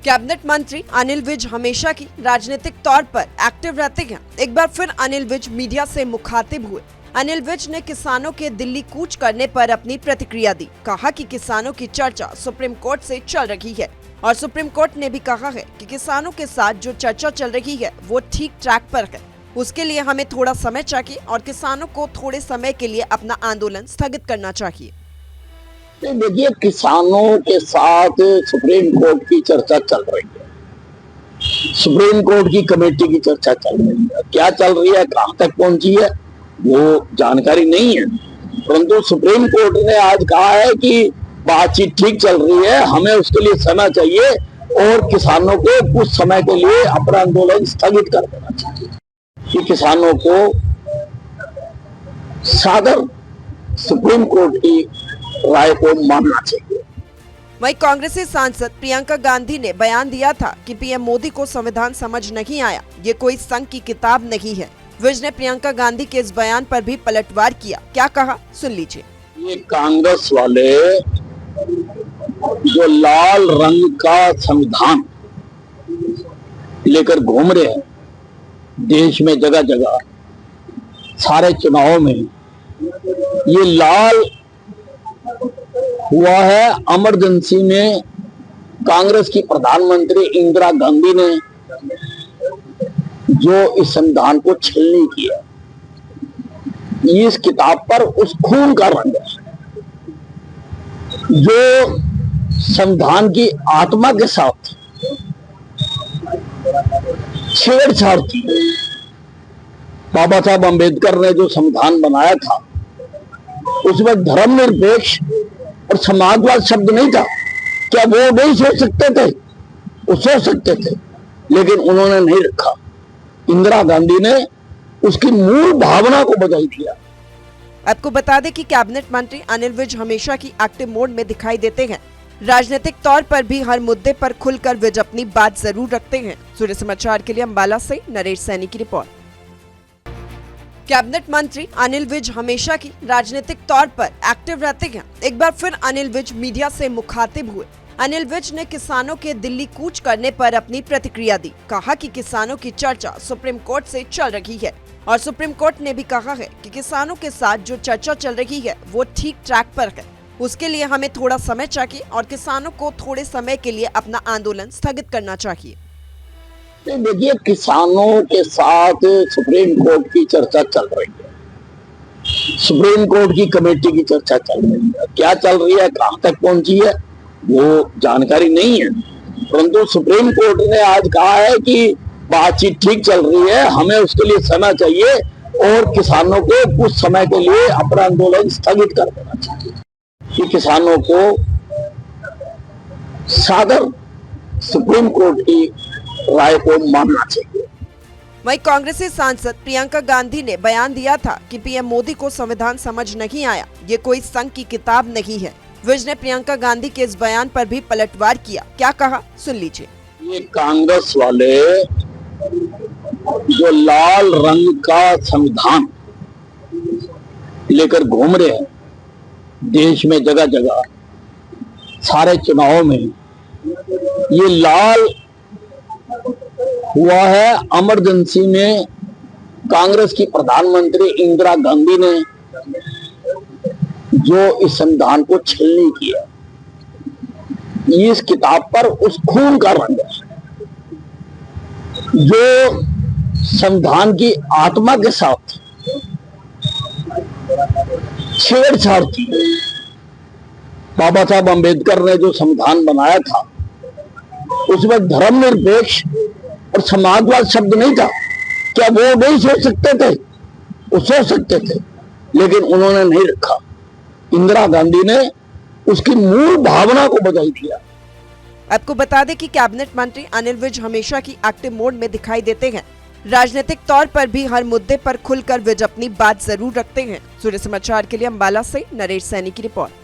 Cabinet मंत्री अनिल विज हमेशा की राजनीतिक तौर पर एक्टिव रहते हैं। एक बार फिर अनिल विज मीडिया से मुखातिब हुए। अनिल विज ने किसानों के दिल्ली कूच करने पर अपनी प्रतिक्रिया दी। कहा कि किसानों की चर्चा सुप्रीम कोर्ट से चल रही है और सुप्रीम कोर्ट ने भी कहा है कि किसानों के साथ जो चर्चा चल रही है वो ठीक ट्रैक पर है। उसके लिए हमें थोड़ा समय चाहिए और किसानों को थोड़े समय के लिए अपना आंदोलन स्थगित करना चाहिए। देखिए, किसानों के साथ सुप्रीम कोर्ट की चर्चा चल रही है। सुप्रीम कोर्ट की कमेटी की चर्चा चल रही है। क्या चल रही है, कहां तक पहुंची है, वो जानकारी नहीं है। परंतु सुप्रीम कोर्ट ने आज कहा है कि बातचीत ठीक चल रही है, हमें उसके लिए समय चाहिए और किसानों को कुछ समय के लिए अपना आंदोलन स्थगित कर देना चाहिए कि किसानों को सादर सुप्रीम कोर्ट की राय को मानना चाहिए। वहीं कांग्रेसी सांसद प्रियंका गांधी ने बयान दिया था कि पीएम मोदी को संविधान समझ नहीं आया, ये कोई संघ की किताब नहीं है। विज ने प्रियंका गांधी के इस बयान पर भी पलटवार किया। क्या कहा, सुन लीजिए। ये कांग्रेस वाले जो लाल रंग का संविधान लेकर घूम रहे हैं देश में जगह जगह सारे चुनाव में, ये लाल हुआ है इमरजेंसी में कांग्रेस की प्रधानमंत्री इंदिरा गांधी ने जो इस संविधान को छलनी किया। इस किताब पर उस खून का रंग है जो संविधान की आत्मा के साथ छेड़छाड़ की। बाबा साहब अंबेडकर ने जो संविधान बनाया था उसमें धर्मनिरपेक्ष और समाजवाद शब्द नहीं था। क्या वो नहीं सोच सकते थे? वो सोच सकते थे, लेकिन उन्होंने नहीं रखा। इंदिरा गांधी ने उसकी मूल भावना को बदल दिया। आपको बता दें कि कैबिनेट मंत्री अनिल विज हमेशा की एक्टिव मोड में दिखाई देते हैं। राजनीतिक तौर पर भी हर मुद्दे पर खुलकर विज अपनी बात जरूर रखते हैं। सूर्य समाचार के लिए अंबाला से नरेश सैनी की रिपोर्ट। कैबिनेट मंत्री अनिल विज हमेशा की राजनीतिक तौर पर एक्टिव रहते हैं। एक बार फिर अनिल विज मीडिया से मुखातिब हुए। अनिल विज ने किसानों के दिल्ली कूच करने पर अपनी प्रतिक्रिया दी। कहा कि किसानों की चर्चा सुप्रीम कोर्ट से चल रही है और सुप्रीम कोर्ट ने भी कहा है कि किसानों के साथ जो चर्चा चल रही है वो ठीक ट्रैक पर है। उसके लिए हमें थोड़ा समय चाहिए और किसानों को थोड़े समय के लिए अपना आंदोलन स्थगित करना चाहिए। देखिए, किसानों के साथ सुप्रीम कोर्ट की चर्चा चल रही है। सुप्रीम कोर्ट की कमेटी की चर्चा चल रही है। क्या चल रही है, कहां तक पहुंची है, वो जानकारी नहीं है। परंतु सुप्रीम कोर्ट ने आज कहा है कि बातचीत ठीक चल रही है, हमें उसके लिए समय चाहिए और किसानों को कुछ समय के लिए अपना आंदोलन स्थगित कर देना चाहिए कि किसानों को सादर सुप्रीम कोर्ट की राय को मानना चाहिए। वहीं कांग्रेसी सांसद प्रियंका गांधी ने बयान दिया था कि पीएम मोदी को संविधान समझ नहीं आया, ये कोई संघ की किताब नहीं है। विज ने प्रियंका गांधी के इस बयान पर भी पलटवार किया। क्या कहा, सुन लीजिए। ये कांग्रेस वाले जो लाल रंग का संविधान लेकर घूम रहे हैं देश में जगह जगह सारे चुनाव में, ये लाल हुआ है इमरजेंसी में कांग्रेस की प्रधानमंत्री इंदिरा गांधी ने जो इस संविधान को छलनी किया। इस किताब पर उस खून का रंग है जो संविधान की आत्मा के साथ छेड़छाड़ की। बाबा साहब अंबेडकर ने जो संविधान बनाया था उसमें धर्मनिरपेक्ष और समाजवाद शब्द नहीं था। क्या वो नहीं सोच सकते थे? वो सोच सकते थे, लेकिन उन्होंने नहीं रखा। इंदिरा गांधी ने उसकी मूल भावना को बदल दिया। आपको बता दें कि कैबिनेट मंत्री अनिल विज हमेशा की एक्टिव मोड में दिखाई देते हैं। राजनीतिक तौर पर भी हर मुद्दे पर खुलकर विज अपनी बात जरूर रखते हैं। सूर्य समाचार के लिए अंबाला से नरेश सैनी की रिपोर्ट।